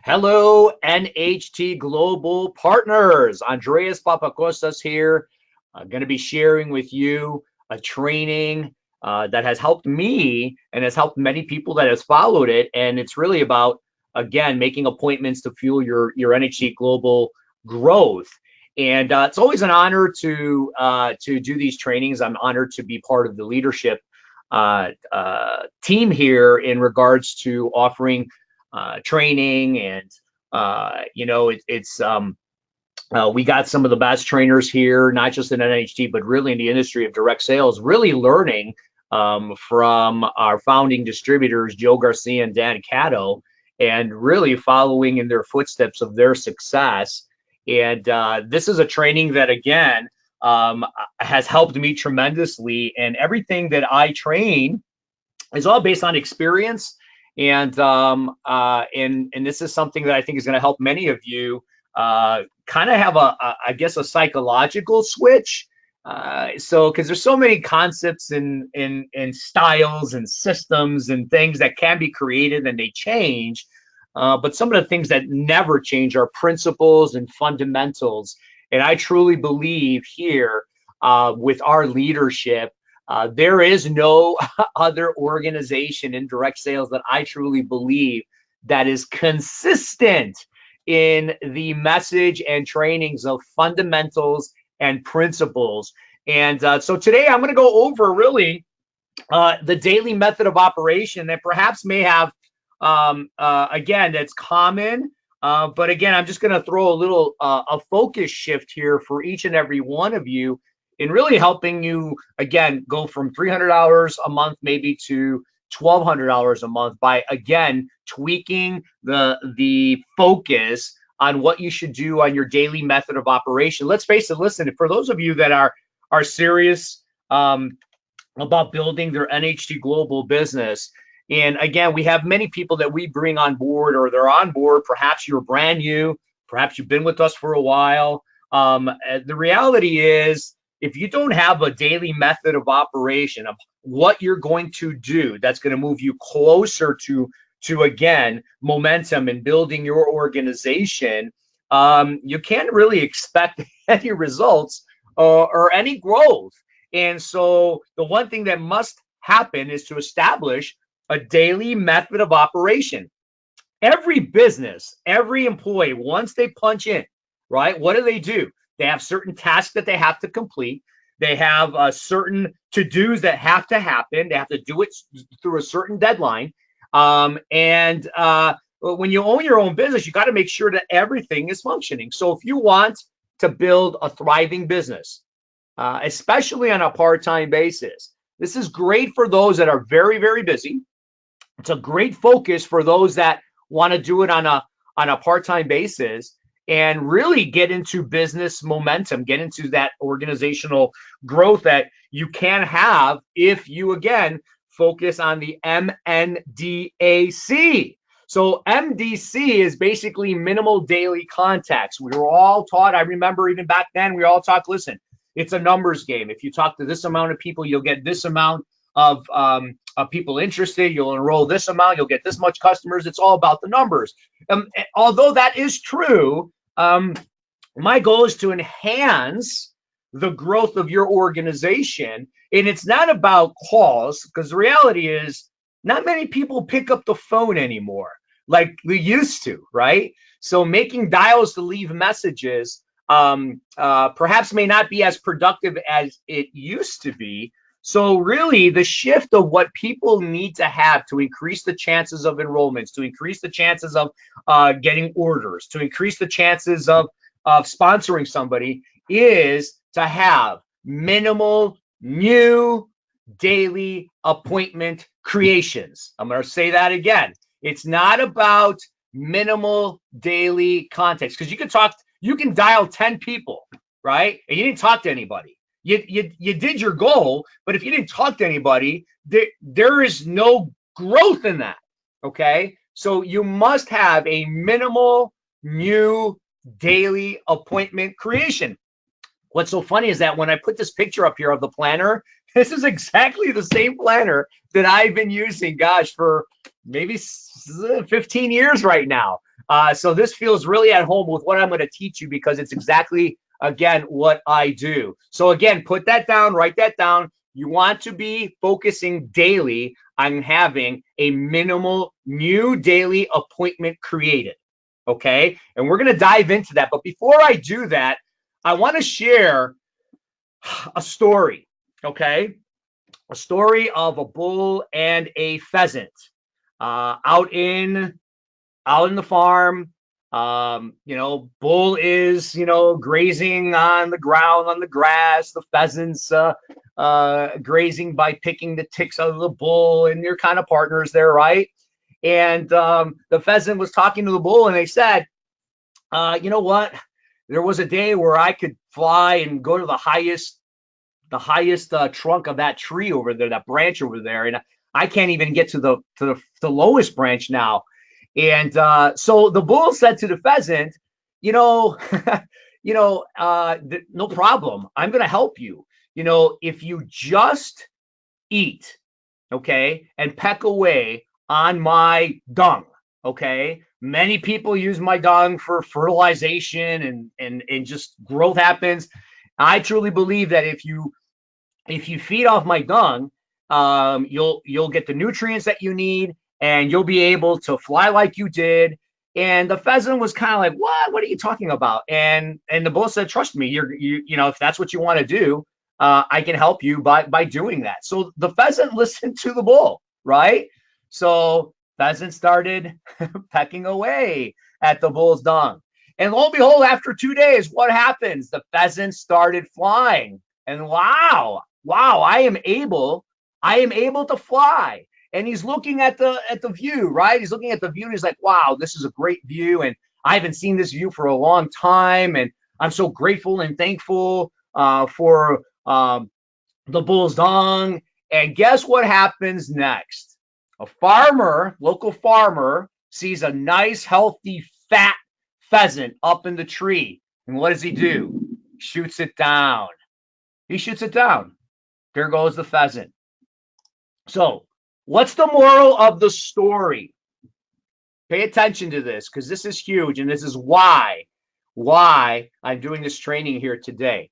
Hello, NHT Global Partners. Andreas Papakostas here. I'm going to be sharing with you a training that has helped me and has helped many people that has followed it. And it's really about, again, making appointments to fuel your NHT Global growth. And it's always an honor to do these trainings. I'm honored to be part of the leadership team here in regards to offering training and we got some of the best trainers here, not just in NHT, but really in the industry of direct sales, really learning from our founding distributors, Joe Garcia and Dan Cato, and really following in their footsteps of their success. And this is a training that, again, has helped me tremendously. And everything that I train is all based on experience. And this is something that I think is going to help many of you kind of have I guess, a psychological switch. So, because there's so many concepts and styles and systems and things that can be created and they change. But some of the things that never change are principles and fundamentals. And I truly believe here with our leadership, there is no other organization in direct sales that I truly believe that is consistent in the message and trainings of fundamentals and principles. And so today I'm going to go over really the daily method of operation that perhaps may have, again, that's common. But again, I'm just going to throw a little a focus shift here for each and every one of you in really helping you, again, go from $300 a month maybe to $1,200 a month by, again, tweaking the focus on what you should do on your daily method of operation. Let's face it, listen, for those of you that are serious about building their NHT Global business, and again, we have many people that we bring on board, or they're on board. Perhaps you're brand new, perhaps you've been with us for a while. The reality is, if you don't have a daily method of operation of what you're going to do, that's going to move you closer to again, momentum and building your organization, you can't really expect any results or any growth. And so the one thing that must happen is to establish a daily method of operation. Every business, every employee, once they punch in, right, what do? They have certain tasks that they have to complete. They have certain to-dos that have to happen. They have to do it through a certain deadline. And when you own your own business, you got to make sure that everything is functioning. So if you want to build a thriving business, especially on a part-time basis, this is great for those that are very, very busy. It's a great focus for those that want to do it on a part-time basis and really get into business momentum, get into that organizational growth that you can have if you, again, focus on the MNDAC. So MDC is basically minimal daily contacts. We were all taught, I remember even back then, we all talked, listen, it's a numbers game. If you talk to this amount of people, you'll get this amount of people interested. You'll enroll this amount. You'll get this much customers. It's all about the numbers. Although that is true, my goal is to enhance the growth of your organization. And it's not about calls, because the reality is not many people pick up the phone anymore like we used to, right? So making dials to leave messages perhaps may not be as productive as it used to be. So really the shift of what people need to have to increase the chances of enrollments, to increase the chances of getting orders, to increase the chances of sponsoring somebody is to have minimal new daily appointment creations. I'm going to say that again. It's not about minimal daily contacts, because you can dial 10 people, right? And you didn't talk to anybody. You did your goal, but if you didn't talk to anybody, there is no growth in that. Okay, so you must have a minimal new daily appointment creation. What's so funny is that when I put this picture up here of the planner, this is exactly the same planner that I've been using, gosh, for maybe 15 years right now. So this feels really at home with what I'm going to teach you because it's exactly, again, what I do. So again, put that down, write that down. You want to be focusing daily on having a minimal new daily appointment created. Okay. And we're going to dive into that. But before I do that, I want to share a story. Okay. A story of a bull and a pheasant out in the farm. Bull is, grazing on the ground, on the grass. The pheasants grazing by picking the ticks out of the bull, and they're kind of partners there, right? And the pheasant was talking to the bull, and they said, you know what? There was a day where I could fly and go to the highest trunk of that tree over there, that branch over there, and I can't even get to the lowest branch now. And so the bull said to the pheasant, you know, no problem. I'm going to help you. If you just eat, okay, and peck away on my dung, okay. Many people use my dung for fertilization and just growth happens. I truly believe that if you feed off my dung, you'll get the nutrients that you need, and you'll be able to fly like you did. And the pheasant was kind of like, what are you talking about? And the bull said, trust me, if that's what you want to do, I can help you by doing that. So the pheasant listened to the bull, right? So pheasant started pecking away at the bull's dung. And lo and behold, after 2 days, what happens? The pheasant started flying. And wow, I am able to fly. And he's looking at the view, right? He's looking at the view and he's like, wow, this is a great view. And I haven't seen this view for a long time. And I'm so grateful and thankful for the bull's dung. And guess what happens next? A farmer, local farmer, sees a nice, healthy, fat pheasant up in the tree. And what does he do? Shoots it down. He shoots it down. There goes the pheasant. So, what's the moral of the story? Pay attention to this because this is huge, and this is why I'm doing this training here today.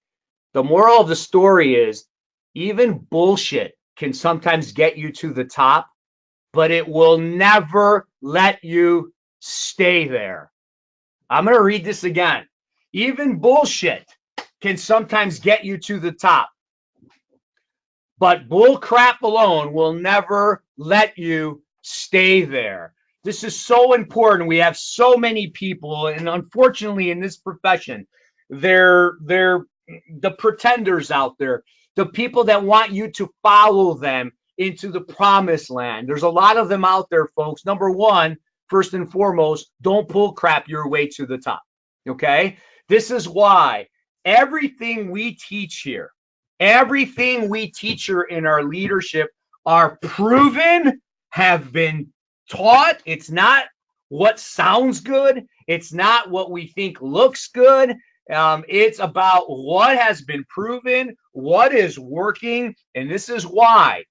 The moral of the story is even bullshit can sometimes get you to the top, but it will never let you stay there. I'm going to read this again. Even bullshit can sometimes get you to the top, but bull crap alone will never let you stay there. This is so important. We have so many people, and unfortunately in this profession, they're the pretenders out there, the people that want you to follow them into the promised land. There's a lot of them out there, folks. Number one, first and foremost, don't bull crap your way to the top. Okay? This is why everything we teach here in our leadership are proven, have been taught. It's not what sounds good. It's not what we think looks good. It's about what has been proven, what is working. And this is why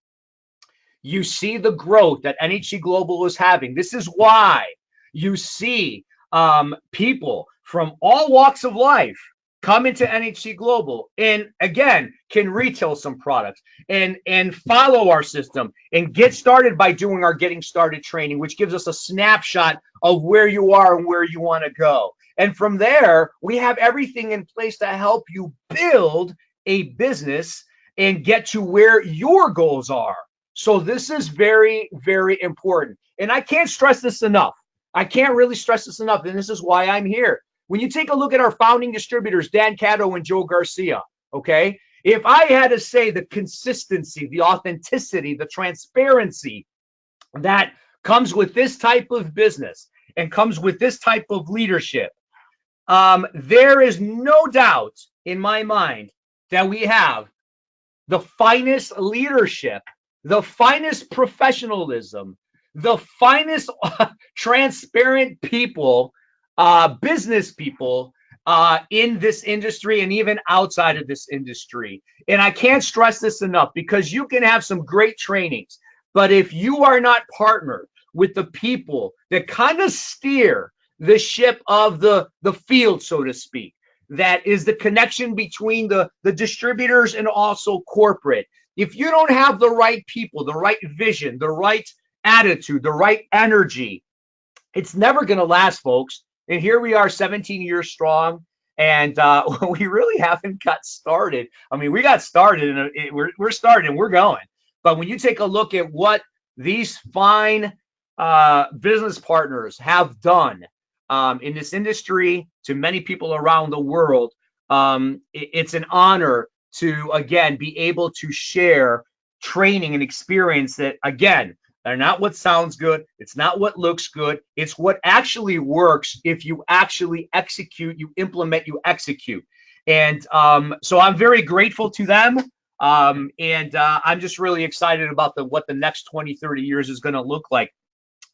you see the growth that NHC Global is having. This is why you see people from all walks of life come into NHC Global and again can retail some products and follow our system and get started by doing our getting started training, which gives us a snapshot of where you are and where you want to go. And from there, we have everything in place to help you build a business and get to where your goals are. So this is very, very important. And I can't stress this enough. I can't really stress this enough. And this is why I'm here. When you take a look at our founding distributors, Dan Cato and Joe Garcia, okay, if I had to say the consistency, the authenticity, the transparency that comes with this type of business and comes with this type of leadership, there is no doubt in my mind that we have the finest leadership, the finest professionalism, the finest transparent people, business people in this industry and even outside of this industry. And I can't stress this enough because you can have some great trainings, but if you are not partnered with the people that kind of steer the ship of the field, so to speak. That is the connection between the distributors and also corporate. If you don't have the right people, the right vision, the right attitude, the right energy, it's never going to last, folks. And here we are 17 years strong, and we really haven't got started. I mean, we got started, and we're started, and we're going. But when you take a look at what these fine business partners have done in this industry to many people around the world, it's an honor to, again, be able to share training and experience that, again, they're not what sounds good. It's not what looks good. It's what actually works if you actually execute, you implement, you execute. And so I'm very grateful to them. And I'm just really excited about what the next 20, 30 years is going to look like.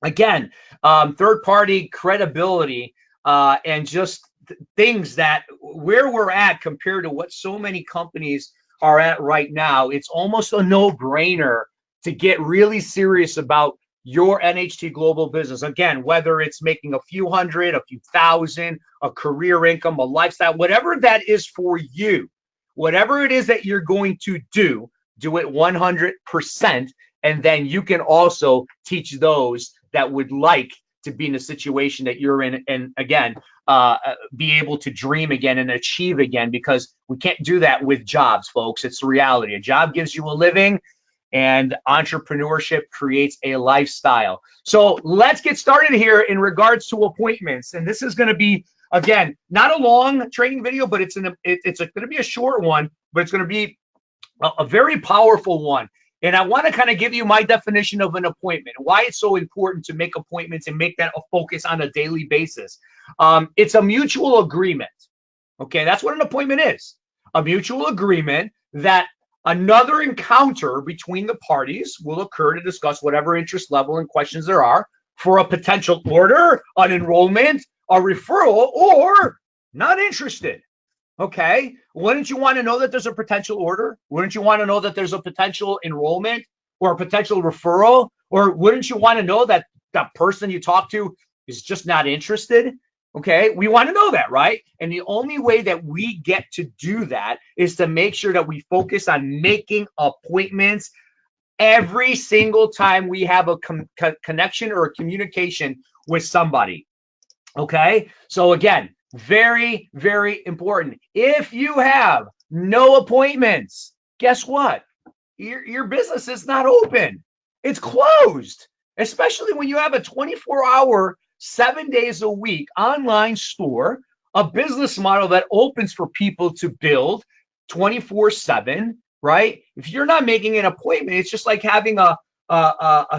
Again, third-party credibility and just things that where we're at compared to what so many companies are at right now, it's almost a no-brainer to get really serious about your NHT Global business. Again, whether it's making a few hundred, a few thousand, a career income, a lifestyle, whatever that is for you, whatever it is that you're going to do it 100%. And then you can also teach those that would like to be in a situation that you're in, and again, be able to dream again and achieve again, because we can't do that with jobs, folks. It's the reality. A job gives you a living, and entrepreneurship creates a lifestyle. So let's get started here in regards to appointments. And this is going to be, again, not a long training video, but it's going to be a short one, but it's going to be a very powerful one. And I want to kind of give you my definition of an appointment, why it's so important to make appointments and make that a focus on a daily basis. It's a mutual agreement. Okay, that's what an appointment is. A mutual agreement that another encounter between the parties will occur to discuss whatever interest level and questions there are for a potential order, an enrollment, a referral, or not interested. Okay, wouldn't you want to know that there's a potential order? Wouldn't you want to know that there's a potential enrollment or a potential referral? Or wouldn't you want to know that that person you talk to is just not interested? Okay, we want to know that, right? And the only way that we get to do that is to make sure that we focus on making appointments every single time we have a connection or a communication with somebody. Okay, so again, very, very important. If you have no appointments, guess what? Your business is not open. It's closed, especially when you have a 24-hour, 7 days a week online store, a business model that opens for people to build 24/7, right? If you're not making an appointment, it's just like having a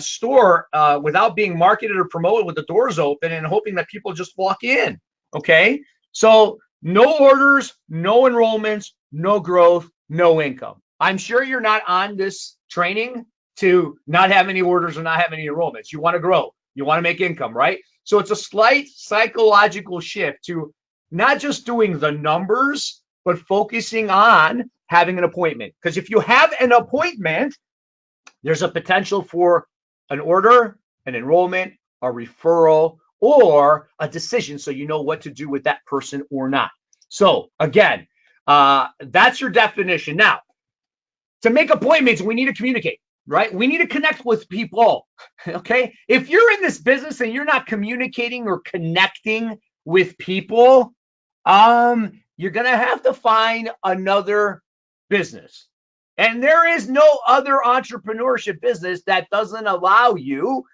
store without being marketed or promoted with the doors open and hoping that people just walk in. Okay, so no orders, no enrollments, no growth, no income. I'm sure you're not on this training to not have any orders or not have any enrollments. You want to grow, you want to make income, right? So it's a slight psychological shift to not just doing the numbers, but focusing on having an appointment. Because if you have an appointment, there's a potential for an order, an enrollment, a referral, or a decision, so you know what to do with that person or not. So again, that's your definition. Now, to make appointments, we need to communicate, right? We need to connect with people, okay? If you're in this business and you're not communicating or connecting with people, you're gonna have to find another business. And there is no other entrepreneurship business that doesn't allow you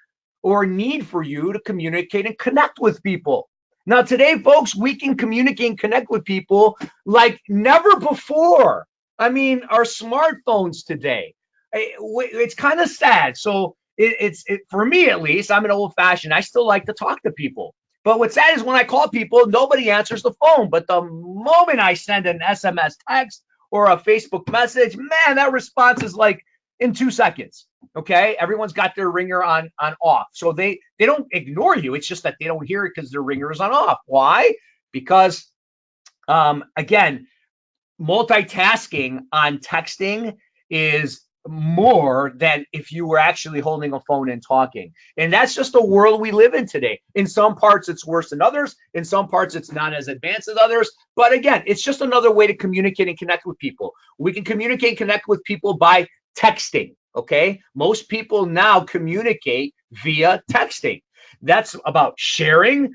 or need for you to communicate and connect with people. Now, today, folks, we can communicate and connect with people like never before. I mean, our smartphones today, it's kind of sad. So it's for me, at least, I'm an old fashioned. I still like to talk to people. But what's sad is when I call people, nobody answers the phone. But the moment I send an SMS text or a Facebook message, man, that response is like in 2 seconds. Okay, everyone's got their ringer on off, so they don't ignore you. It's just that they don't hear it because their ringer is on off. Why? Because again, multitasking on texting is more than if you were actually holding a phone and talking. And that's just the world we live in today. In some parts, it's worse than others. In some parts, it's not as advanced as others. But again, it's just another way to communicate and connect with people. We can communicate and connect with people by texting. Okay. Most people now communicate via texting. That's about sharing,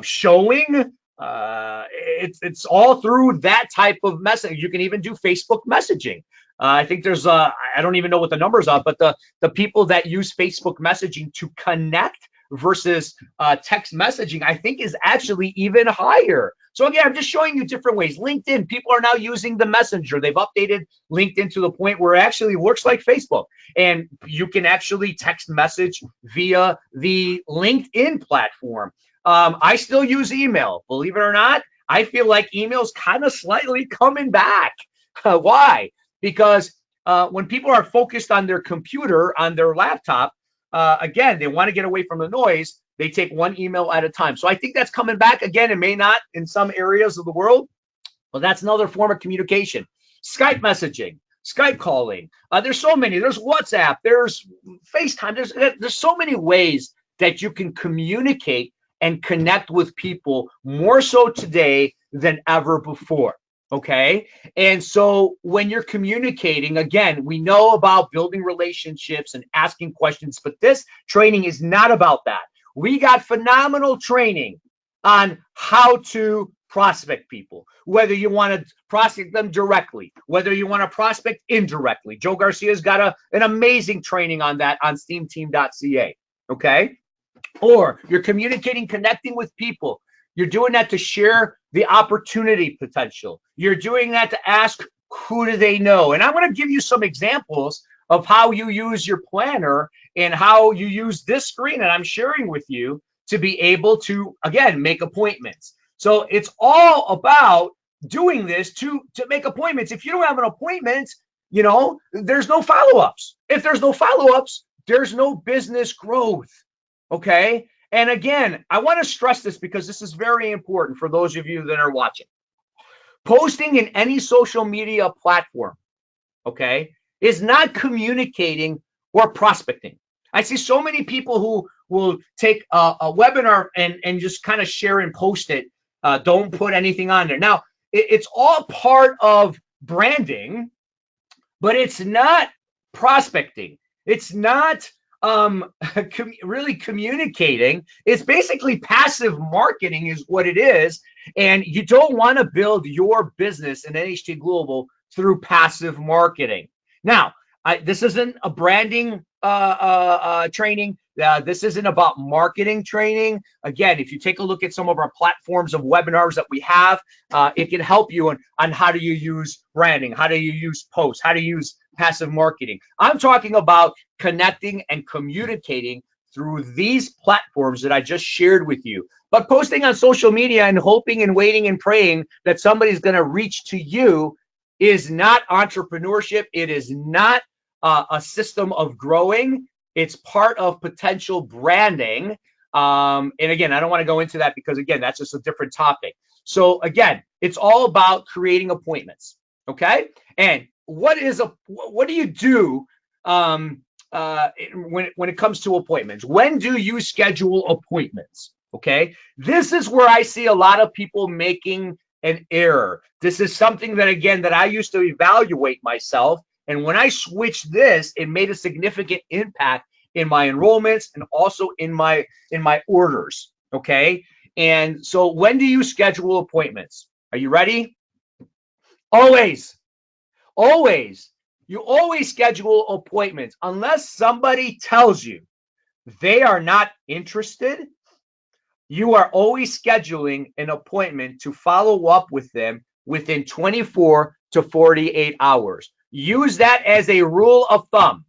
showing. It's all through that type of message. You can even do Facebook messaging. I think there's I don't even know what the numbers are, but the people that use Facebook messaging to connect versus text messaging, I think is actually even higher. So again, I'm just showing you different ways. LinkedIn, people are now using the Messenger. They've updated LinkedIn to the point where it actually works like Facebook, and you can actually text message via the LinkedIn platform. I still use email, believe it or not. I feel like email's kind of slightly coming back. Why? Because when people are focused on their computer, on their laptop, again, they want to get away from the noise. They take one email at a time. So I think that's coming back. Again, it may not in some areas of the world, but that's another form of communication. Skype messaging, Skype calling. There's so many. There's WhatsApp. There's FaceTime. There's so many ways that you can communicate and connect with people more so today than ever before. Okay. And so when you're communicating, again, we know about building relationships and asking questions, but this training is not about that. We got phenomenal training on how to prospect people, whether you want to prospect them directly, whether you want to prospect indirectly. Joe Garcia's got an amazing training on that on steamteam.ca. Okay. Or you're communicating, connecting with people. You're doing that to share the opportunity potential. You're doing that to ask, who do they know? And I'm going to give you some examples of how you use your planner and how you use this screen that I'm sharing with you to be able to, again, make appointments. So it's all about doing this to make appointments. If you don't have an appointment, there's no follow-ups. If there's no follow-ups, there's no business growth. Okay. And again, I want to stress this because this is very important for those of you that are watching. Posting in any social media platform, okay, is not communicating or prospecting. I see so many people who will take a webinar and just kind of share and post it. Don't put anything on there. Now, it's all part of branding, but it's not prospecting. It's not really communicating. It's basically passive marketing is what it is. And you don't want to build your business in NHT Global through passive marketing. Now, this isn't a branding training. This isn't about marketing training. Again, if you take a look at some of our platforms of webinars that we have, it can help you on how do you use branding, how do you use posts, how to use passive marketing. I'm talking about connecting and communicating through these platforms that I just shared with you. But posting on social media and hoping and waiting and praying that somebody's going to reach to you is not entrepreneurship. It is not a system of growing. It's part of potential branding. And again, I don't want to go into that because, again, that's just a different topic. So again, it's all about creating appointments. Okay. And what do you do when it comes to appointments? When do you schedule appointments? Okay. This is where I see a lot of people making an error. This is something that, again, that I used to evaluate myself. And when I switched this, it made a significant impact in my enrollments and also in my orders. Okay. And so when do you schedule appointments? Are you ready? Always. You always schedule appointments unless somebody tells you they are not interested. You are always scheduling an appointment to follow up with them within 24 to 48 hours. Use that as a rule of thumb.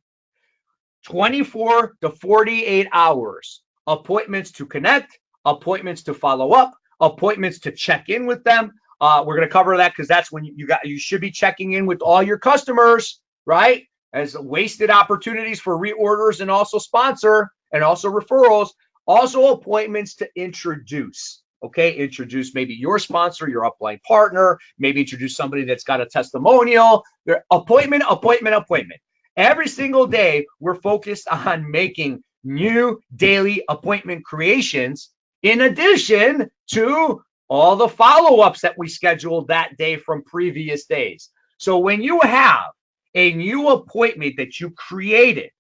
24 to 48 hours. Appointments to connect, appointments to follow up, appointments to check in with them. We're going to cover that because that's when you should be checking in with all your customers, right? As wasted opportunities for reorders and also sponsor and also referrals. Also appointments to introduce. Okay, introduce maybe your sponsor, your upline partner, maybe introduce somebody that's got a testimonial. Appointment, appointment, appointment. Every single day, we're focused on making new daily appointment creations in addition to all the follow-ups that we scheduled that day from previous days. So when you have a new appointment that you created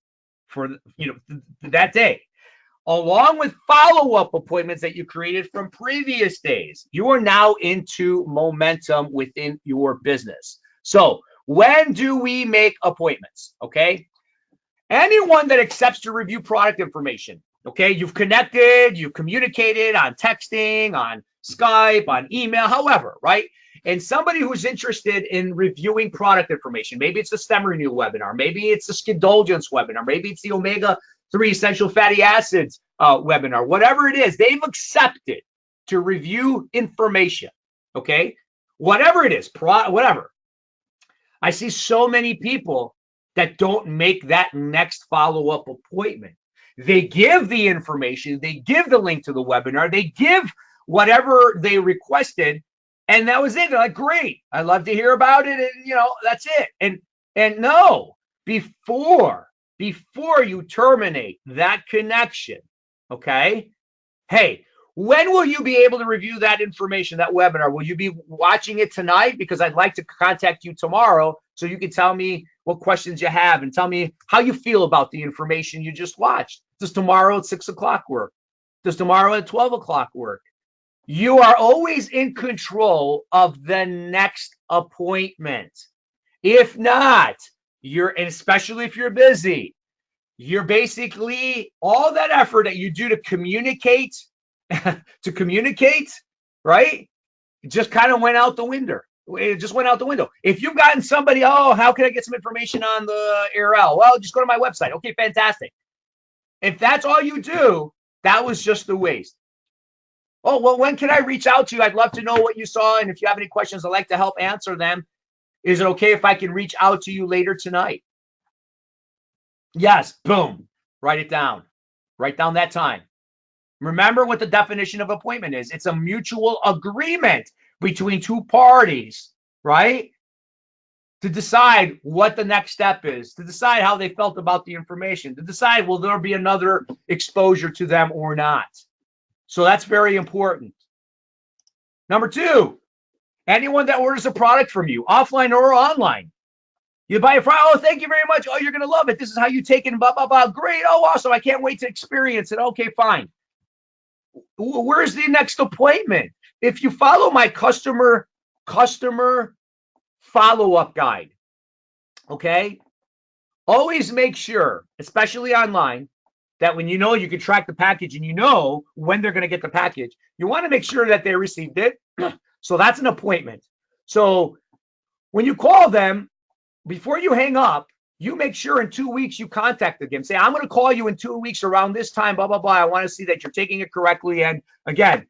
for that day, along with follow-up appointments that you created from previous days, you are now into momentum within your business. So when do we make appointments? Okay. Anyone that accepts to review product information, okay, you've connected, you've communicated on texting, on Skype, on email, however, right? And somebody who's interested in reviewing product information, maybe it's the stem renewal webinar, maybe it's the Skindulgence webinar, maybe it's the omega-3 essential fatty acids webinar, whatever it is, they've accepted to review information, okay? Whatever it is, whatever. I see so many people that don't make that next follow-up appointment. They give the information, they give the link to the webinar, they give whatever they requested, and that was it. They're like, great, I'd love to hear about it, and that's it. And no, before you terminate that connection, okay, hey, when will you be able to review that information, that webinar? Will you be watching it tonight? Because I'd like to contact you tomorrow so you can tell me what questions you have and tell me how you feel about the information you just watched. Does tomorrow at 6 o'clock work? Does tomorrow at 12 o'clock work? You are always in control of the next appointment. If not, and especially if you're busy, you're basically all that effort that you do to communicate, right? It just kind of went out the window. It just went out the window. If you've gotten somebody, oh, how can I get some information on the ARL? Well, just go to my website. Okay, fantastic. If that's all you do, that was just a waste. Oh, well, when can I reach out to you? I'd love to know what you saw. And if you have any questions, I'd like to help answer them. Is it okay if I can reach out to you later tonight? Yes, boom. Write it down. Write down that time. Remember what the definition of appointment is. It's a mutual agreement between two parties, right? To decide what the next step is, to decide how they felt about the information, to decide will there be another exposure to them or not. So that's very important. Number two, anyone that orders a product from you, offline or online, you buy a product, oh, thank you very much. Oh, you're going to love it. This is how you take it, blah, blah, blah. Great. Oh, awesome. I can't wait to experience it. Okay, fine. Where's the next appointment? If you follow my customer follow-up guide, okay, always make sure, especially online, that when you can track the package and when they're going to get the package, you want to make sure that they received it. So that's an appointment. So when you call them, before you hang up, you make sure in 2 weeks you contact them. Say, I'm going to call you in 2 weeks around this time, blah, blah, blah. I want to see that you're taking it correctly. And again,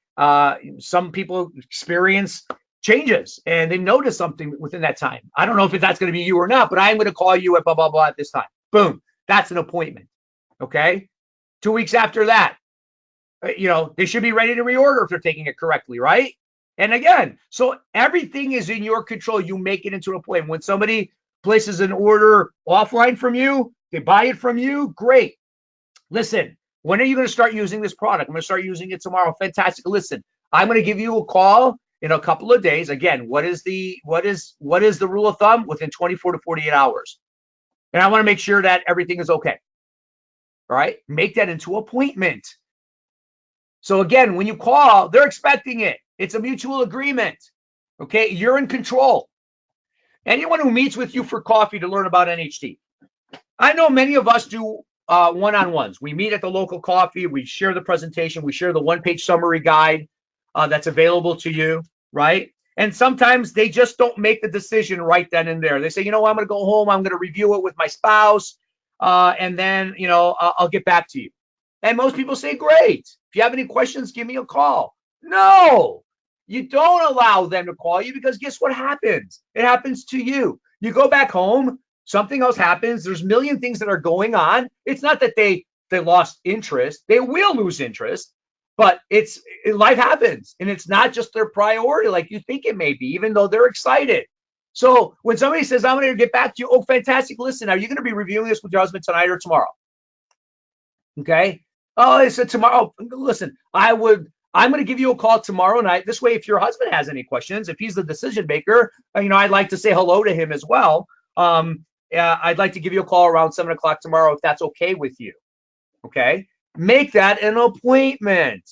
some people experience changes and they notice something within that time. I don't know if that's going to be you or not, but I'm going to call you at blah, blah, blah at this time. Boom. That's an appointment. Okay. 2 weeks after that, they should be ready to reorder if they're taking it correctly, right? And again, so everything is in your control. You make it into an appointment. When somebody places an order offline from you, they buy it from you, great. Listen, when are you going to start using this product? I'm going to start using it tomorrow. Fantastic. Listen, I'm going to give you a call in a couple of days. Again, what is the rule of thumb? Within 24 to 48 hours. And I want to make sure that everything is okay. All right? Make that into an appointment. So again, when you call, they're expecting it. It's a mutual agreement. Okay? You're in control. Anyone who meets with you for coffee to learn about NHT. I know many of us do one-on-ones. We meet at the local coffee. We share the presentation. We share the one-page summary guide that's available to you, right? And sometimes they just don't make the decision right then and there. They say, I'm going to go home. I'm going to review it with my spouse. And then, I'll get back to you. And most people say, great. If you have any questions, give me a call. No. You don't allow them to call you because guess what happens? It happens to you. You go back home, something else happens. There's a million things that are going on. It's not that they lost interest. They will lose interest, but life happens, and it's not just their priority like you think it may be, even though they're excited. So when somebody says, I'm going to get back to you, oh, fantastic. Listen, are you going to be reviewing this with your husband tonight or tomorrow? Okay. Oh, I said tomorrow. Listen, I'm going to give you a call tomorrow night. This way, if your husband has any questions, if he's the decision maker, I'd like to say hello to him as well. I'd like to give you a call around 7 o'clock tomorrow if that's okay with you. Okay. Make that an appointment.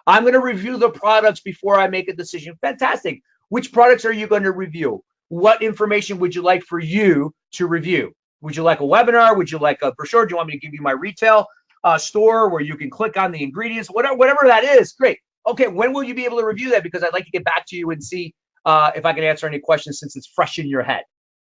I'm going to review the products before I make a decision. Fantastic. Which products are you going to review? What information would you like for you to review? Would you like a webinar? Would you like a brochure? Do you want me to give you my retail store where you can click on the ingredients? Whatever that is, great. Okay, when will you be able to review that? Because I'd like to get back to you and see if I can answer any questions since it's fresh in your head.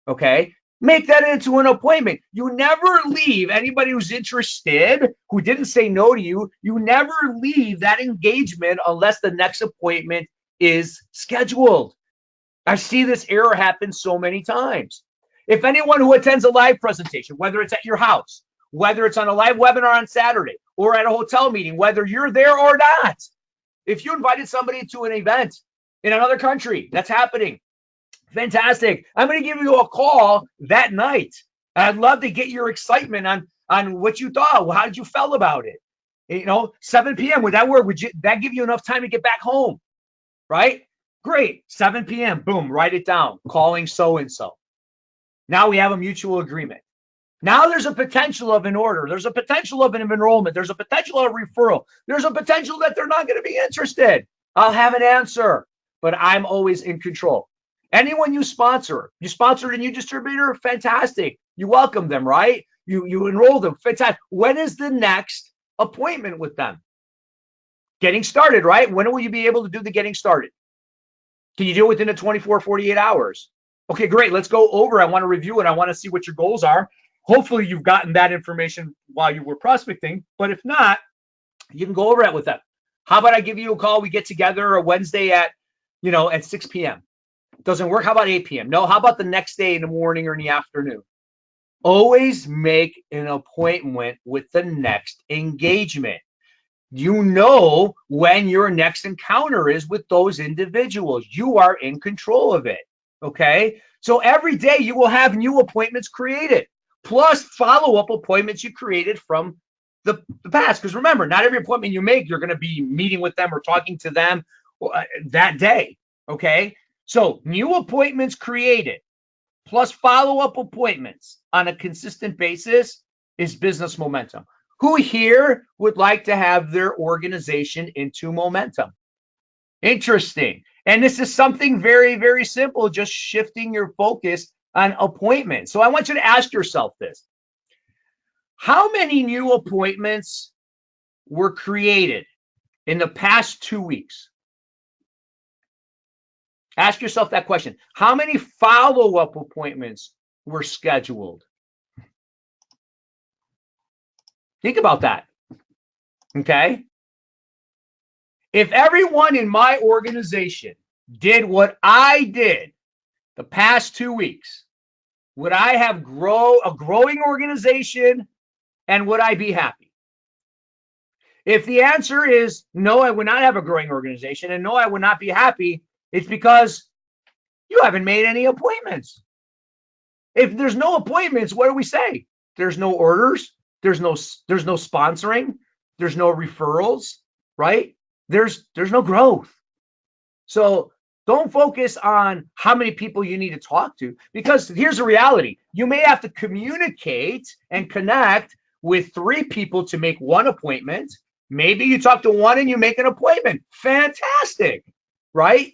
Okay, make that into an appointment. You never leave anybody who's interested, who didn't say no to you. You never leave that engagement unless the next appointment is scheduled. I see this error happen so many times. If anyone who attends a live presentation, whether it's at your house, whether it's on a live webinar on Saturday or at a hotel meeting, whether you're there or not, if you invited somebody to an event in another country that's happening, fantastic. I'm going to give you a call that night. I'd love to get your excitement on what you thought. How did you feel about it? 7 p.m. Would that work? Would that give you enough time to get back home? Right? Great. 7 p.m. Boom. Write it down. Calling so-and-so. Now we have a mutual agreement. Now there's a potential of an order. There's a potential of an enrollment. There's a potential of referral. There's a potential that they're not going to be interested. I'll have an answer, but I'm always in control. Anyone you sponsored a new distributor, fantastic. You welcome them, right? You enroll them, fantastic. When is the next appointment with them? Getting started, right? When will you be able to do the getting started? Can you do it within the 24, 48 hours? Okay, great. Let's go over. I want to review it. I want to see what your goals are. Hopefully you've gotten that information while you were prospecting, but if not, you can go over it with them. How about I give you a call? We get together a Wednesday at 6 p.m. Doesn't work. How about 8 p.m.? No, how about the next day in the morning or in the afternoon? Always make an appointment with the next engagement. You know when your next encounter is with those individuals. You are in control of it, okay? So every day you will have new appointments created, plus follow-up appointments you created from the past. Because remember, not every appointment you make, you're going to be meeting with them or talking to them that day, okay? So new appointments created, plus follow-up appointments on a consistent basis is business momentum. Who here would like to have their organization into momentum? Interesting. And this is something very, very simple, just shifting your focus on appointments. So I want you to ask yourself this. How many new appointments were created in the past 2 weeks? Ask yourself that question. How many follow-up appointments were scheduled? Think about that, okay? If everyone in my organization did what I did the past 2 weeks, would I have a growing organization, and would I be happy? If the answer is no, I would not have a growing organization, and no, I would not be happy, it's because you haven't made any appointments. If there's no appointments, what do we say? There's no orders. There's no sponsoring. There's no referrals, right? There's no growth. So don't focus on how many people you need to talk to, because here's the reality. You may have to communicate and connect with 3 people to make 1 appointment. Maybe you talk to 1 and you make an appointment. Fantastic, right?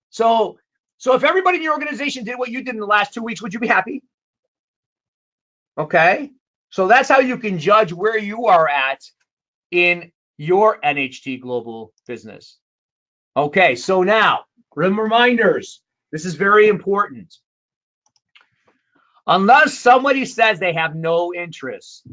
So if everybody in your organization did what you did in the last 2 weeks, would you be happy? Okay. So that's how you can judge where you are at in your NHT Global business. Okay, so now, reminders. This is very important. Unless somebody says they have no interest,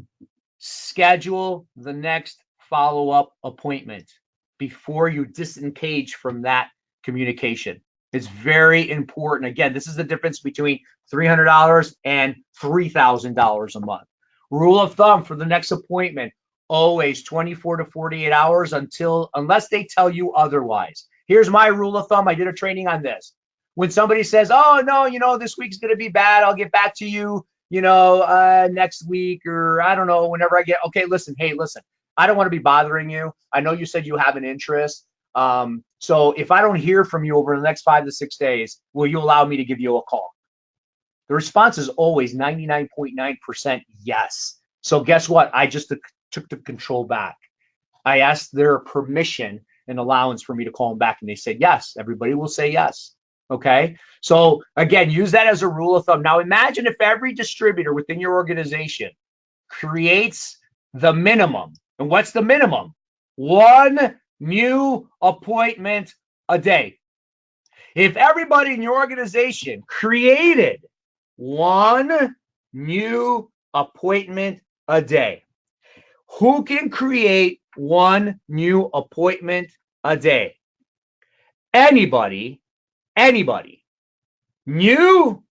schedule the next follow-up appointment before you disengage from that communication. It's very important. Again, this is the difference between $300 and $3,000 a month. Rule of thumb for the next appointment, always 24 to 48 hours unless they tell you otherwise. Here's my rule of thumb. I did a training on this. When somebody says, oh, no, this week's going to be bad, I'll get back to you, next week, or I don't know, whenever I get, okay, listen, I don't want to be bothering you. I know you said you have an interest. So if I don't hear from you over the next 5 to 6 days, will you allow me to give you a call? The response is always 99.9% yes. So guess what? I just took the control back. I asked their permission and allowance for me to call them back, and they said yes. Everybody will say yes. Okay. So again, use that as a rule of thumb. Now imagine if every distributor within your organization creates the minimum. And what's the minimum? 1 new appointment a day. If everybody in your organization created 1 new appointment a day, who can create 1 new appointment a day? Anybody. New,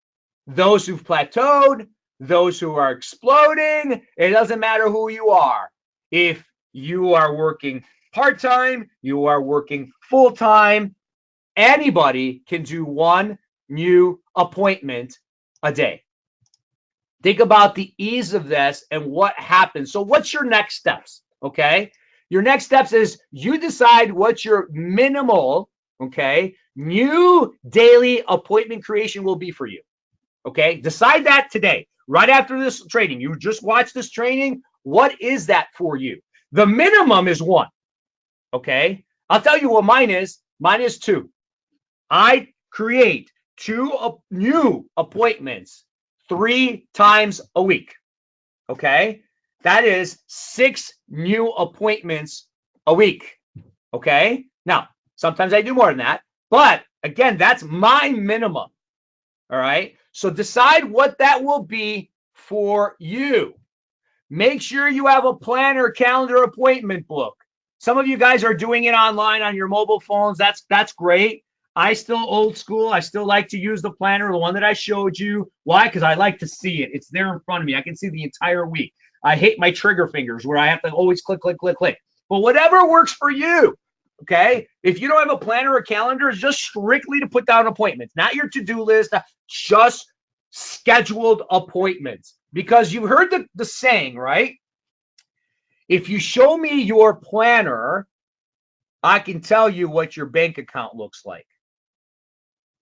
those who've plateaued, those who are exploding. It doesn't matter who you are. If you are working part-time, you are working full-time, anybody can do 1 new appointment a day. Think about the ease of this and what happens. So what's your next steps? Okay. Your next steps is you decide what your minimal, new daily appointment creation will be for you. Okay. Decide that today, right after this training. You just watched this training. What is that for you? The minimum is 1. Okay. I'll tell you what mine is. Mine is 2. I create 2 new appointments 3 times a week. Okay. That is 6 new appointments a week. Okay. Now, sometimes I do more than that, but again, that's my minimum. All right. So decide what that will be for you. Make sure you have a planner, calendar, appointment book. Some of you guys are doing it online on your mobile phones. That's great. I still old school. I still like to use the planner, the one that I showed you. Why? Because I like to see it. It's there in front of me. I can see the entire week. I hate my trigger fingers where I have to always click. But whatever works for you, okay? If you don't have a planner or calendar, it's just strictly to put down appointments, not your to-do list, just scheduled appointments. Because you've heard the saying, right? If you show me your planner, I can tell you what your bank account looks like.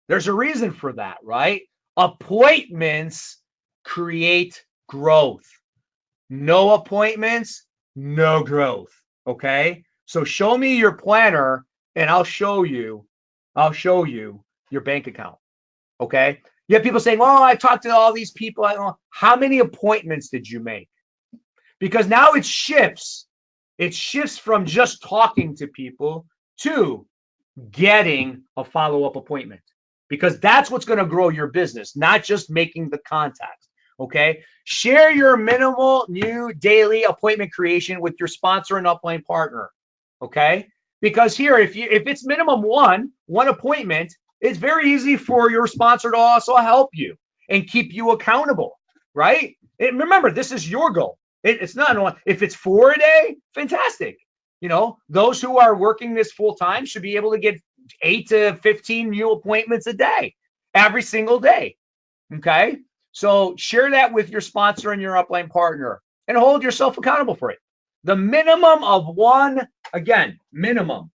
There's a reason for that, right? Appointments create growth. No appointments, no growth. Okay? So show me your planner and I'll show you your bank account. Okay? You have people saying, well, I talked to all these people. I don't know. How many appointments did you make? Because now it shifts. It shifts from just talking to people to getting a follow-up appointment. Because that's what's going to grow your business, not just making the contacts. Okay. Share your minimal new daily appointment creation with your sponsor and upline partner. Okay. Because here, if it's minimum one appointment, it's very easy for your sponsor to also help you and keep you accountable. Right. And remember, this is your goal. It's not one. If it's 4 a day, fantastic. Those who are working this full time should be able to get 8 to 15 new appointments a day, every single day. Okay. So share that with your sponsor and your upline partner and hold yourself accountable for it. The minimum of 1, again, minimal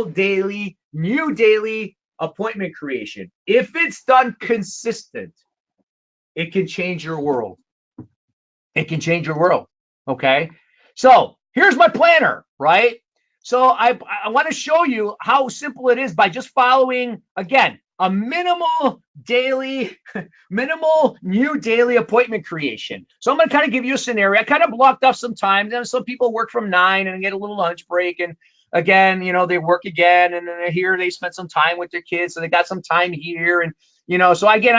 daily, new daily appointment creation. If it's done consistent, it can change your world. It can change your world. Okay. So here's my planner, right? So I want to show you how simple it is by just following, again, a minimal new daily appointment creation. So I'm going to kind of give you a scenario. I kind of blocked off some time. Then some people work from 9 and get a little lunch break. And again, they work again. And then here they spent some time with their kids. So they got some time here. And, so again,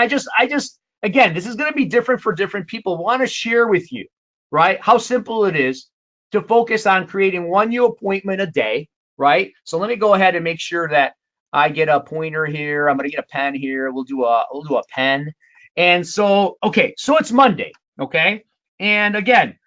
again, this is going to be different for different people. I want to share with you, right, how simple it is to focus on creating 1 new appointment a day, right? So let me go ahead and make sure that I get a pointer here. I'm going to get a pen here. We'll do a pen. And so, okay, so it's Monday, okay? And again,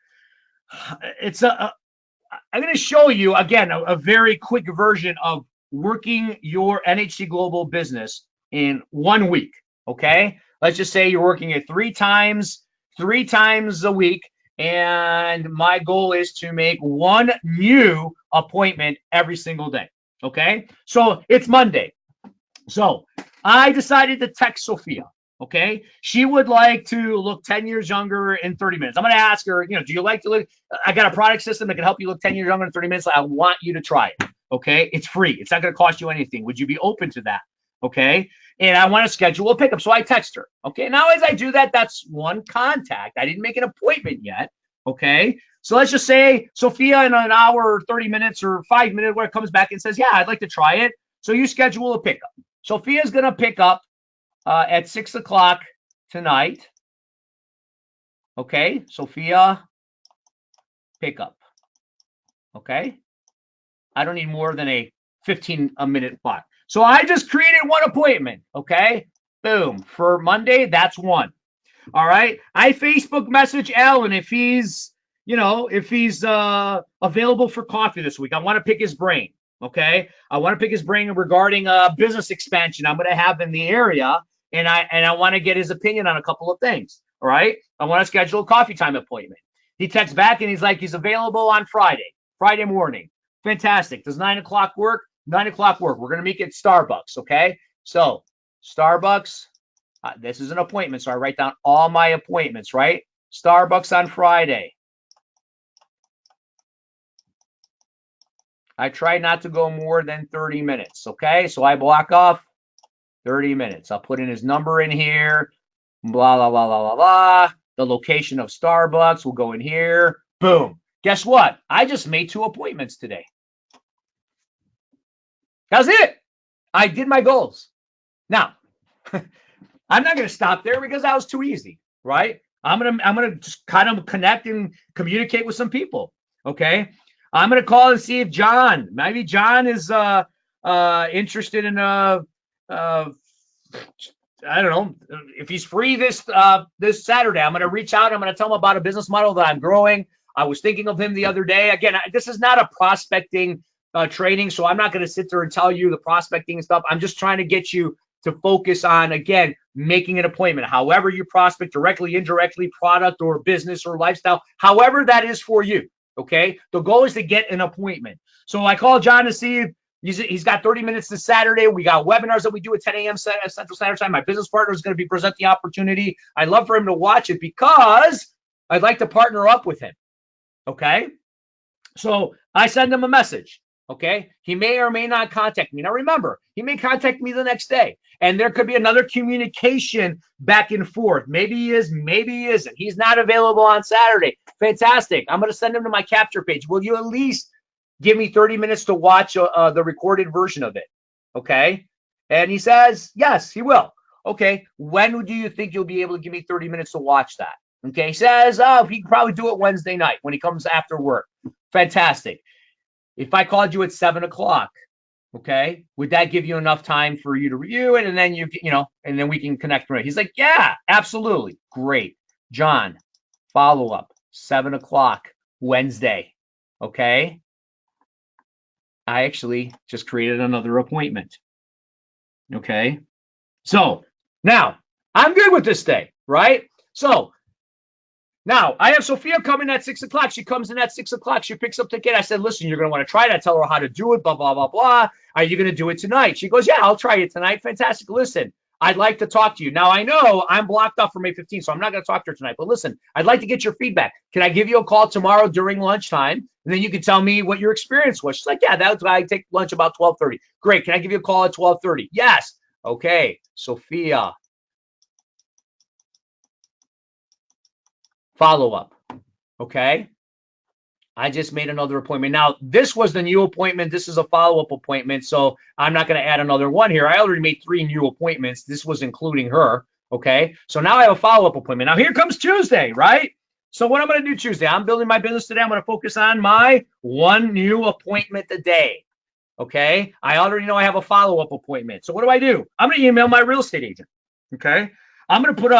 it's I'm going to show you again a very quick version of working your NHC Global business in 1 week. Okay, let's just say you're working it three times a week, and my goal is to make one new appointment every single day. Okay, so it's Monday. So I decided to text Sophia. Okay. She would like to look 10 years younger in 30 minutes. I'm going to ask her, do you like to look? I got a product system that can help you look 10 years younger in 30 minutes. I want you to try it. Okay. It's free. It's not going to cost you anything. Would you be open to that? Okay. And I want to schedule a pickup. So I text her. Okay. Now, as I do that, that's one contact. I didn't make an appointment yet. Okay. So let's just say Sophia in an hour or 30 minutes or 5 minutes where it comes back and says, yeah, I'd like to try it. So you schedule a pickup. Sophia's going to pick up at 6 o'clock tonight. Okay, Sophia, pick up. Okay, I don't need more than a 15-minute block. So I just created one appointment. Okay, boom. For Monday, that's one. All right, I Facebook message Alan if he's, available for coffee this week. I want to pick his brain. Okay, I want to pick his brain regarding business expansion I'm going to have in the area, and I want to get his opinion on a couple of things. All right, I want to schedule a coffee time appointment. He texts back and he's like, he's available on Friday morning. Fantastic. Does 9 o'clock work? 9 o'clock work. We're going to meet at Starbucks. Okay, so Starbucks. This is an appointment, so I write down all my appointments. Right, Starbucks on Friday. I try not to go more than 30 minutes, okay? So I block off 30 minutes. I'll put in his number in here, blah, blah, blah, blah, blah, blah. The location of Starbucks will go in here. Boom. Guess what? I just made 2 appointments today. That's it. I did my goals. Now, I'm not going to stop there because that was too easy, right? I'm gonna just kind of connect and communicate with some people, okay? I'm going to call and see if maybe John is interested in I don't know, if he's free this Saturday. I'm going to reach out. I'm going to tell him about a business model that I'm growing. I was thinking of him the other day. Again, this is not a prospecting training, so I'm not going to sit there and tell you the prospecting stuff. I'm just trying to get you to focus on, again, making an appointment. However you prospect, directly, indirectly, product or business or lifestyle, however that is for you. Okay, the goal is to get an appointment. So I call John to see if he's got 30 minutes this Saturday. We got webinars that we do at 10 a.m. Central Standard Time. My business partner is going to be presenting the opportunity. I'd love for him to watch it because I'd like to partner up with him. Okay, so I send him a message. Okay, he may or may not contact me. Now remember, he may contact me the next day, and there could be another communication back and forth. Maybe he is, maybe he isn't. He's not available on Saturday. Fantastic. I'm going to send him to my capture page. Will you at least give me 30 minutes to watch the recorded version of it? Okay, and he says yes, he will. Okay, when do you think you'll be able to give me 30 minutes to watch that? Okay, he says, oh, he can probably do it Wednesday night when he comes after work. Fantastic. If I called you at 7 o'clock, okay, would that give you enough time for you to review it? And then and then we can connect. Right? He's like, yeah, absolutely. Great. John, follow up, 7 o'clock Wednesday. Okay. I actually just created another appointment. Okay. So now I'm good with this day, right? So now I have Sophia coming at 6 o'clock. She comes in at 6 o'clock. She picks up the kid. I said, listen, you're going to want to try it. I tell her how to do it, blah, blah, blah, blah. Are you going to do it tonight? She goes, yeah, I'll try it tonight. Fantastic. Listen, I'd like to talk to you. Now, I know I'm blocked off for May 15th, so I'm not going to talk to her tonight. But listen, I'd like to get your feedback. Can I give you a call tomorrow during lunchtime? And then you can tell me what your experience was. She's like, yeah, that's why I take lunch about 12:30. Great. Can I give you a call at 12:30? Yes. Okay. Sophia. Follow up. Okay. I just made another appointment. Now, this was the new appointment. This is a follow-up appointment, so I'm not going to add another one here. I already made 3 new appointments. This was including her, okay? So now I have a follow-up appointment. Now, here comes Tuesday, right? So what I'm going to do Tuesday, I'm building my business today. I'm going to focus on my 1 new appointment a day, okay? I already know I have a follow-up appointment. So what do? I'm going to email my real estate agent, okay? I'm going to put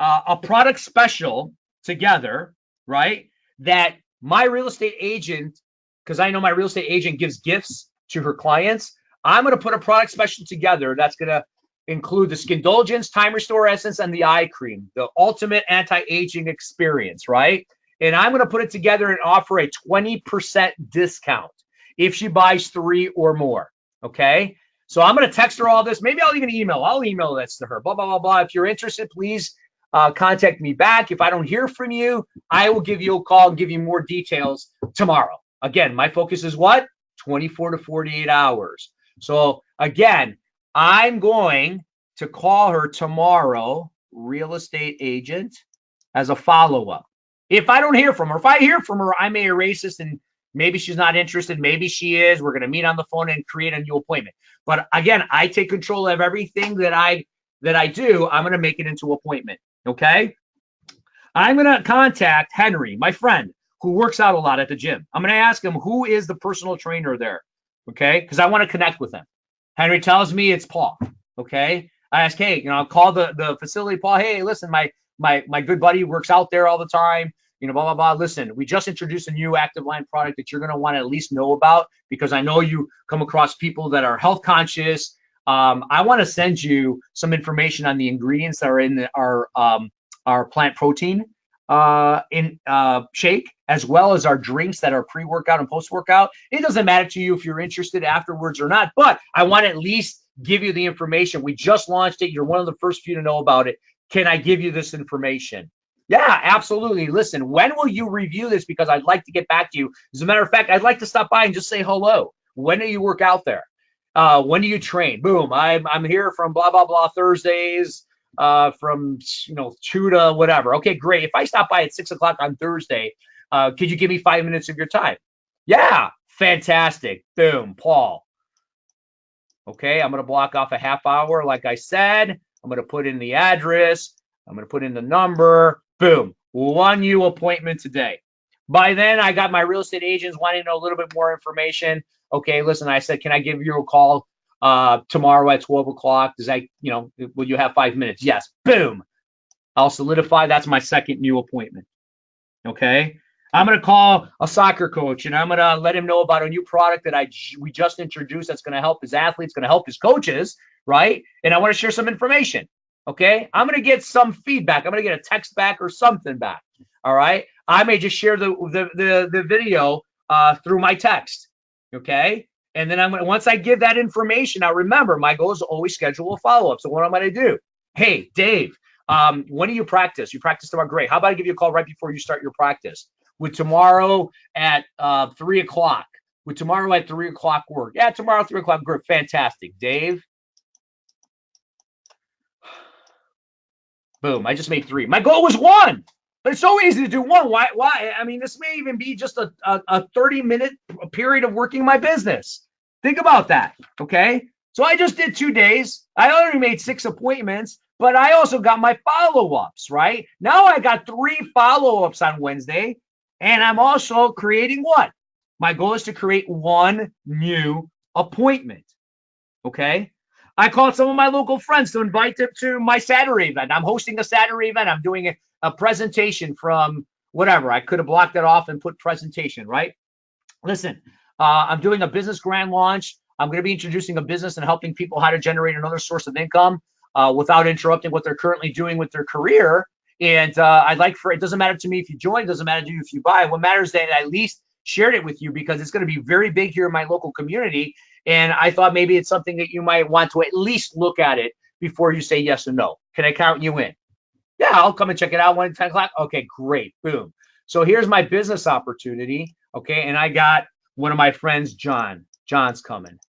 a product special together, right? that my real estate agent, because I know my real estate agent gives gifts to her clients, I'm going to put a product special together that's going to include the Skindulgence, Time Restore Essence, and the eye cream, the ultimate anti-aging experience, right? And I'm going to put it together and offer a 20% discount if she buys 3 or more, okay? So I'm going to text her all this. Maybe I'll even email. I'll email this to her, blah, blah, blah, blah. If you're interested, please contact me back. If I don't hear from you, I will give you a call and give you more details tomorrow. Again, my focus is what? 24 to 48 hours. So again, I'm going to call her tomorrow, real estate agent, as a follow-up. If I don't hear from her, if I hear from her, I may erase this and maybe she's not interested. Maybe she is. We're going to meet on the phone and create a new appointment. But again, I take control of everything that I do. I'm going to make it into an appointment. Okay. I'm going to contact Henry, my friend, who works out a lot at the gym. I'm going to ask him who is the personal trainer there. Okay. Because I want to connect with him. Henry tells me it's Paul. Okay. I ask, hey, I'll call the facility, Paul. Hey, listen, my good buddy works out there all the time. Blah, blah, blah. Listen, we just introduced a new active line product that you're going to want to at least know about, because I know you come across people that are health conscious. I want to send you some information on the ingredients that are in our plant protein shake, as well as our drinks that are pre-workout and post-workout. It doesn't matter to you if you're interested afterwards or not, but I want to at least give you the information. We just launched it. You're one of the first few to know about it. Can I give you this information? Yeah, absolutely. Listen, when will you review this? Because I'd like to get back to you. As a matter of fact, I'd like to stop by and just say hello. When do you work out there? When do you train? Boom. I'm here from blah, blah, blah Thursdays, from 2 to whatever. Okay, great. If I stop by at 6 o'clock on Thursday, could you give me 5 minutes of your time? Yeah, fantastic. Boom, Paul. Okay, I'm going to block off a half hour. Like I said, I'm going to put in the address. I'm going to put in the number. Boom, 1 new appointment today. By then, I got my real estate agents wanting to know a little bit more information. Okay, listen, I said, can I give you a call tomorrow at 12 o'clock? Will you have 5 minutes? Yes. Boom. I'll solidify. That's my second new appointment. Okay. I'm going to call a soccer coach and I'm going to let him know about a new product that we just introduced that's going to help his athletes, going to help his coaches, right? And I want to share some information. Okay. I'm going to get some feedback. I'm going to get a text back or something back. All right. I may just share the video through my text. Okay. And then once I give that information, now remember, my goal is to always schedule a follow-up. So what I'm going to do? Hey, Dave, when do you practice? You practice tomorrow? Great. How about I give you a call right before you start your practice? Would tomorrow at 3 o'clock? Would tomorrow at 3 o'clock work? Yeah, tomorrow 3 o'clock. Good. Fantastic. Dave. Boom. I just made 3. My goal was 1. But it's so easy to do 1. Why? I mean, this may even be just a 30-minute period of working my business. Think about that. Okay. So I just did 2 days. I already made 6 appointments, but I also got my follow-ups, right? Now I got 3 follow-ups on Wednesday, and I'm also creating what? My goal is to create 1 new appointment. Okay. I called some of my local friends to invite them to my Saturday event. I'm hosting a Saturday event. I'm doing a presentation from whatever. I could have blocked it off and put presentation, right? Listen, I'm doing a business grand launch. I'm going to be introducing a business and helping people how to generate another source of income without interrupting what they're currently doing with their career. And it doesn't matter to me if you join, it doesn't matter to you if you buy. What matters is that I at least shared it with you because it's going to be very big here in my local community. And I thought maybe it's something that you might want to at least look at it before you say yes or no. Can I count you in? Yeah, I'll come and check it out 1 at 10 o'clock. Okay, great. Boom. So here's my business opportunity. Okay. And I got one of my friends, John. John's coming.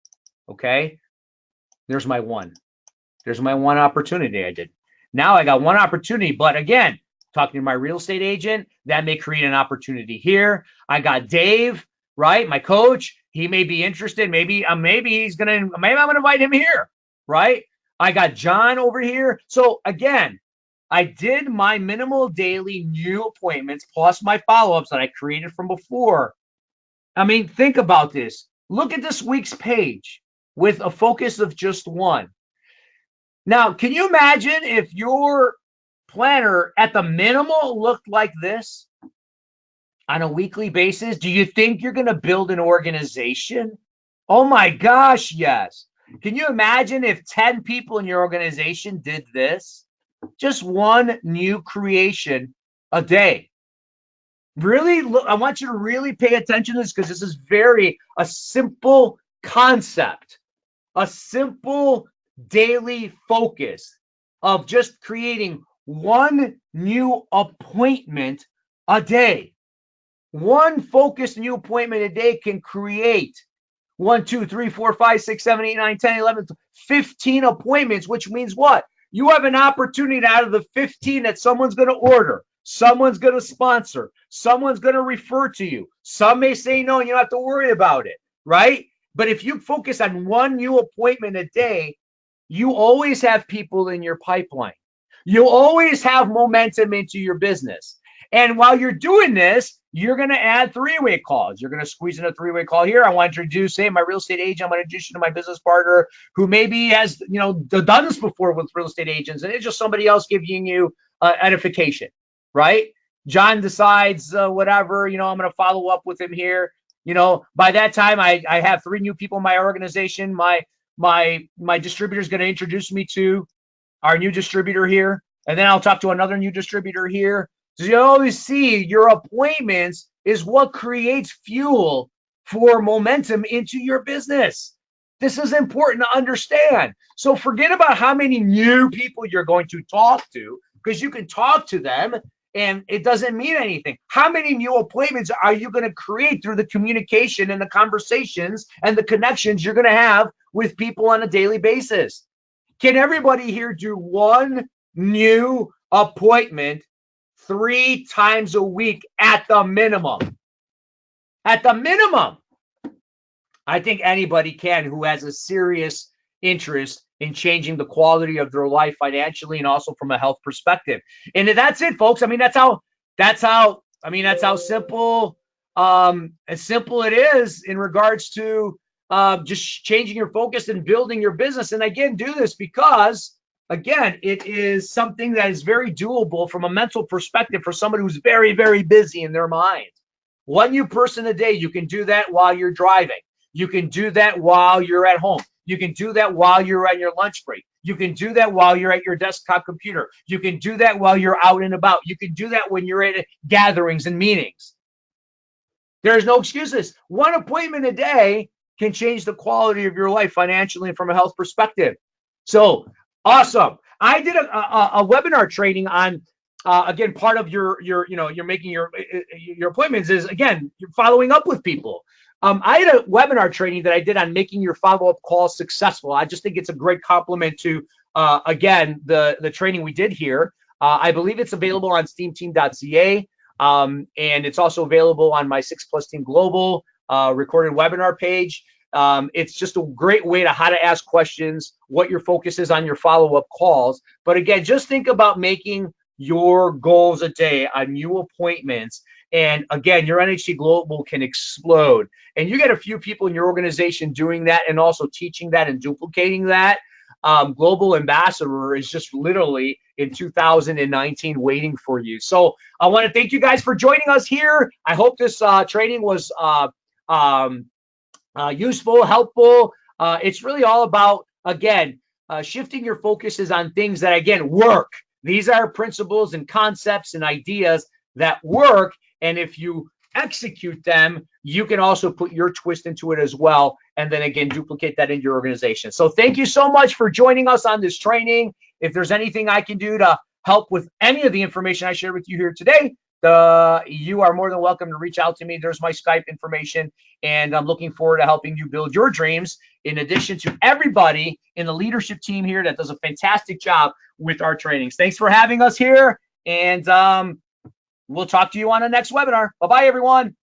Okay. There's my 1. There's my 1 opportunity I did. Now I got 1 opportunity, but again, talking to my real estate agent, that may create an opportunity here. I got Dave, right? My coach. He may be interested. Maybe I'm going to invite him here, right? I got John over here. So again, I did my minimal daily new appointments plus my follow-ups that I created from before. I mean, think about this. Look at this week's page with a focus of just 1. Now, can you imagine if your planner at the minimal looked like this? on a weekly basis? Do you think you're going to build an organization? Oh my gosh, yes. Can you imagine if 10 people in your organization did this? Just one new creation a day. Really, I want you to really pay attention to this because this is a simple concept, a simple daily focus of just creating one new appointment a day. One focused new appointment a day can create 1, 2, 3, 4, 5, 6, 7, 8, 9, 10, 11, 15 appointments, which means what? You have an opportunity out of the 15 that someone's going to order, someone's going to sponsor, someone's going to refer to you. Some may say no, and you don't have to worry about it, right? But if you focus on one new appointment a day, you always have people in your pipeline. You always have momentum into your business. And while you're doing this, you're going to add three-way calls. You're going to squeeze in a three-way call here. I want to introduce, hey, my real estate agent. I'm going to introduce you to my business partner who maybe has, done this before with real estate agents, and it's just somebody else giving you edification, right? John decides whatever, I'm going to follow up with him here. By that time, I have 3 new people in my organization. My distributor is going to introduce me to our new distributor here, and then I'll talk to another new distributor here. So you always see your appointments is what creates fuel for momentum into your business. This is important to understand. So forget about how many new people you're going to talk to, because you can talk to them and it doesn't mean anything. How many new appointments are you going to create through the communication and the conversations and the connections you're going to have with people on a daily basis? Can everybody here do one new appointment 3 times a week at the minimum? At the minimum. I think anybody can who has a serious interest in changing the quality of their life financially and also from a health perspective. And that's it, folks. I mean, that's how simple as simple it is in regards to just changing your focus and building your business. And again, do this because again, it is something that is very doable from a mental perspective for somebody who's very, very busy in their mind. One new person a day, you can do that while you're driving. You can do that while you're at home. You can do that while you're on your lunch break. You can do that while you're at your desktop computer. You can do that while you're out and about. You can do that when you're at gatherings and meetings. There's no excuses. One appointment a day can change the quality of your life financially and from a health perspective. So awesome. I did a webinar training on again, part of you're making your appointments is again, you're following up with people. I had a webinar training that I did on making your follow-up calls successful. I just think it's a great compliment to again the training we did here. I believe it's available on steamteam.ca. And it's also available on my 6 Plus Team Global recorded webinar page. It's just a great way to how to ask questions, what your focus is on your follow-up calls. But again, just think about making your goals a day on new appointments. And again, your NHT Global can explode. And you get a few people in your organization doing that and also teaching that and duplicating that. Global Ambassador is just literally in 2019 waiting for you. So I want to thank you guys for joining us here. I hope this training was useful, helpful. It's really all about, again, shifting your focuses on things that, again, work. These are principles and concepts and ideas that work. And if you execute them, you can also put your twist into it as well. And then again, duplicate that in your organization. So thank you so much for joining us on this training. If there's anything I can do to help with any of the information I shared with you here today, you are more than welcome to reach out to me. There's my Skype information, and I'm looking forward to helping you build your dreams, in addition to everybody in the leadership team here that does a fantastic job with our trainings. Thanks for having us here, and we'll talk to you on the next webinar. Bye-bye, everyone.